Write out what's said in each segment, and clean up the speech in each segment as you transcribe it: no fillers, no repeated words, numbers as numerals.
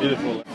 Beautiful.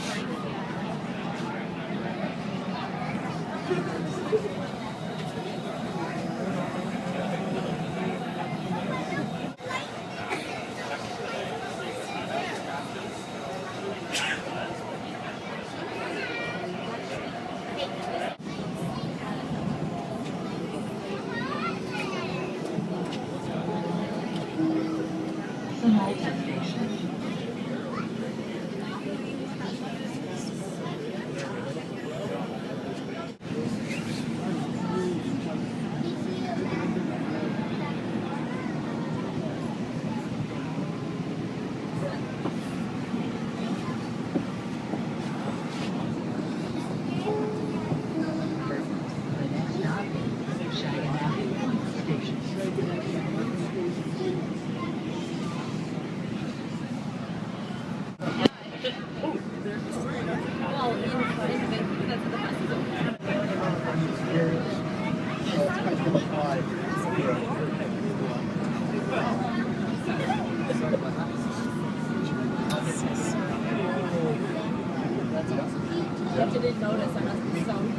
I didn't notice. I must be so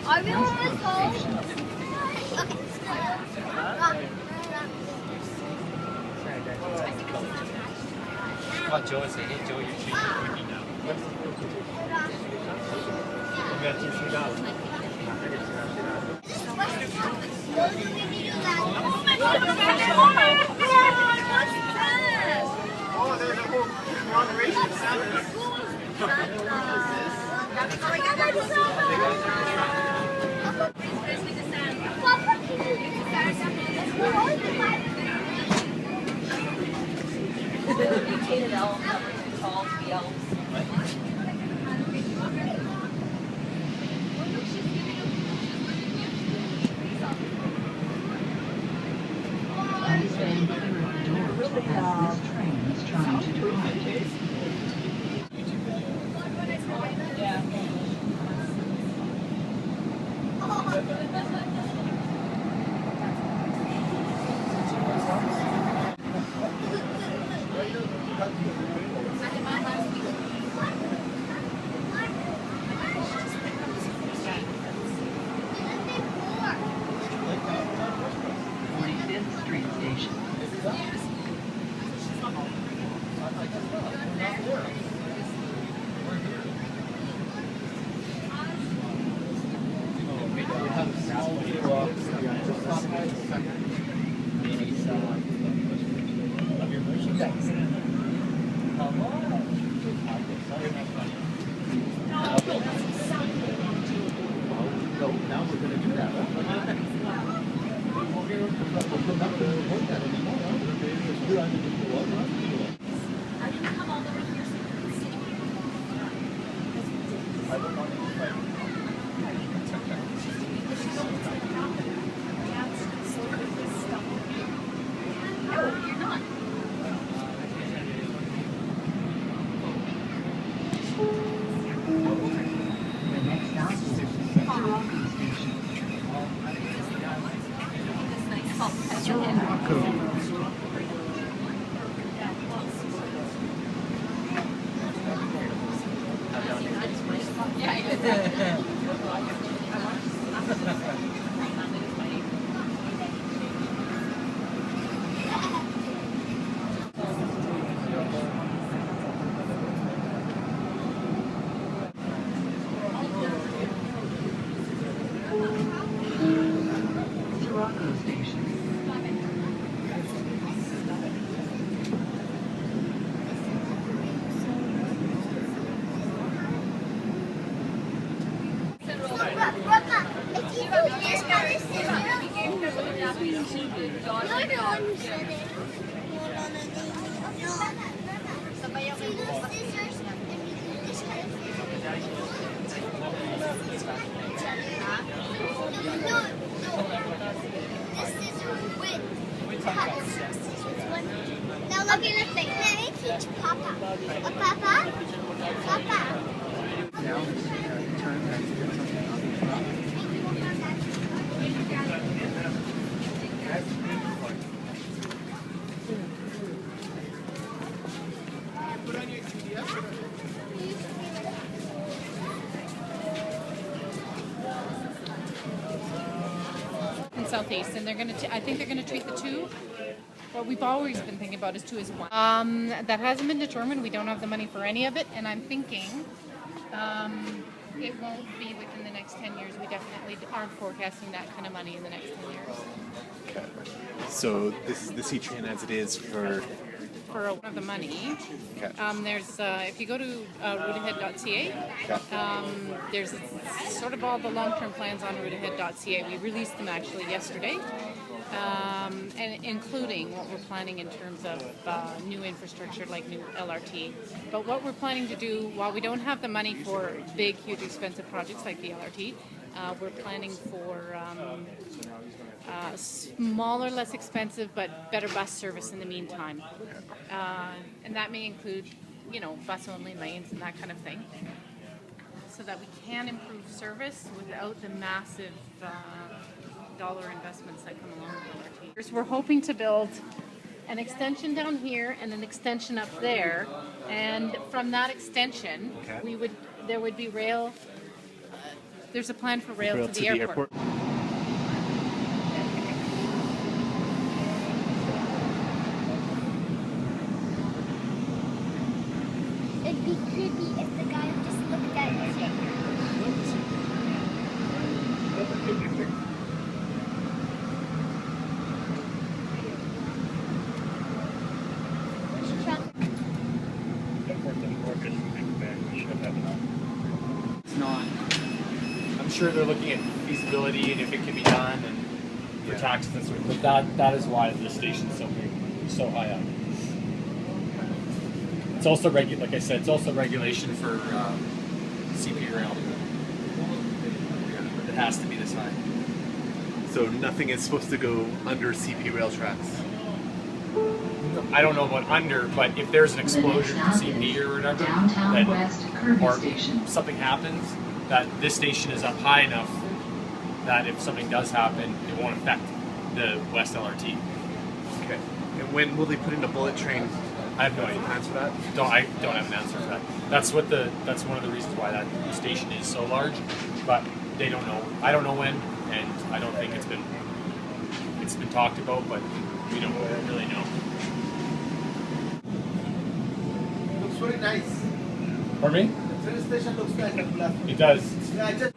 Are we almost home? Okay. Oh, Joe is here. Joe, you're cheating. We got $2. Oh, there's a whole moderation salad. mutated elf, tall to be elves. This train is trying to depart. just got a scissors. You're the one who said it. No. See those scissors? And you just got a No. This scissor with cuts. Now look at the thing. Let me teach Papa. Papa? Papa. In Southeast, and they're gonna. I think they're gonna treat the two. What we've always been thinking about is 2 is 1. That hasn't been determined. We don't have the money for any of it, and I'm thinking it won't be within the next 10 years. We definitely aren't forecasting that kind of money in the next 10 years. Okay. So this is the sea train as it is for. For one of the money, Okay. there's if you go to routeahead.ca, there's sort of all the long-term plans on routeahead.ca. We released them actually yesterday, and including what we're planning in terms of new infrastructure like new LRT. But what we're planning to do, while we don't have the money for big, huge, expensive projects like the LRT, we're planning for smaller, less expensive, but better bus service in the meantime. And that may include, bus-only lanes and that kind of thing, so that we can improve service without the massive dollar investments that come along with LRT. We're hoping to build an extension down here and an extension up there, and from that extension, there would be rail. There's a plan for rail to the airport. It'd be creepy if the guy just looked at your finger. It's not. I'm sure they're looking at feasibility and if it can be done and for taxes and sort of. But that is why the station's so big, so high up. It's also like I said, it's also regulation for CP rail. It has to be this high. So nothing is supposed to go under CP rail tracks. I don't know about under, but if there's an explosion in CP or whatever, Downtown West Kirby or Station. something happens, that this station is up high enough that if something does happen, it won't affect the West LRT. Okay. And when will they put in a bullet train? I have no idea. Plans for that? I don't have an answer for that. That's one of the reasons why that station is so large, but they don't know. I don't know when, and I don't think it's been talked about, but we don't really know. Looks very nice. Pardon me? The train station looks nice. It does. Yeah, I just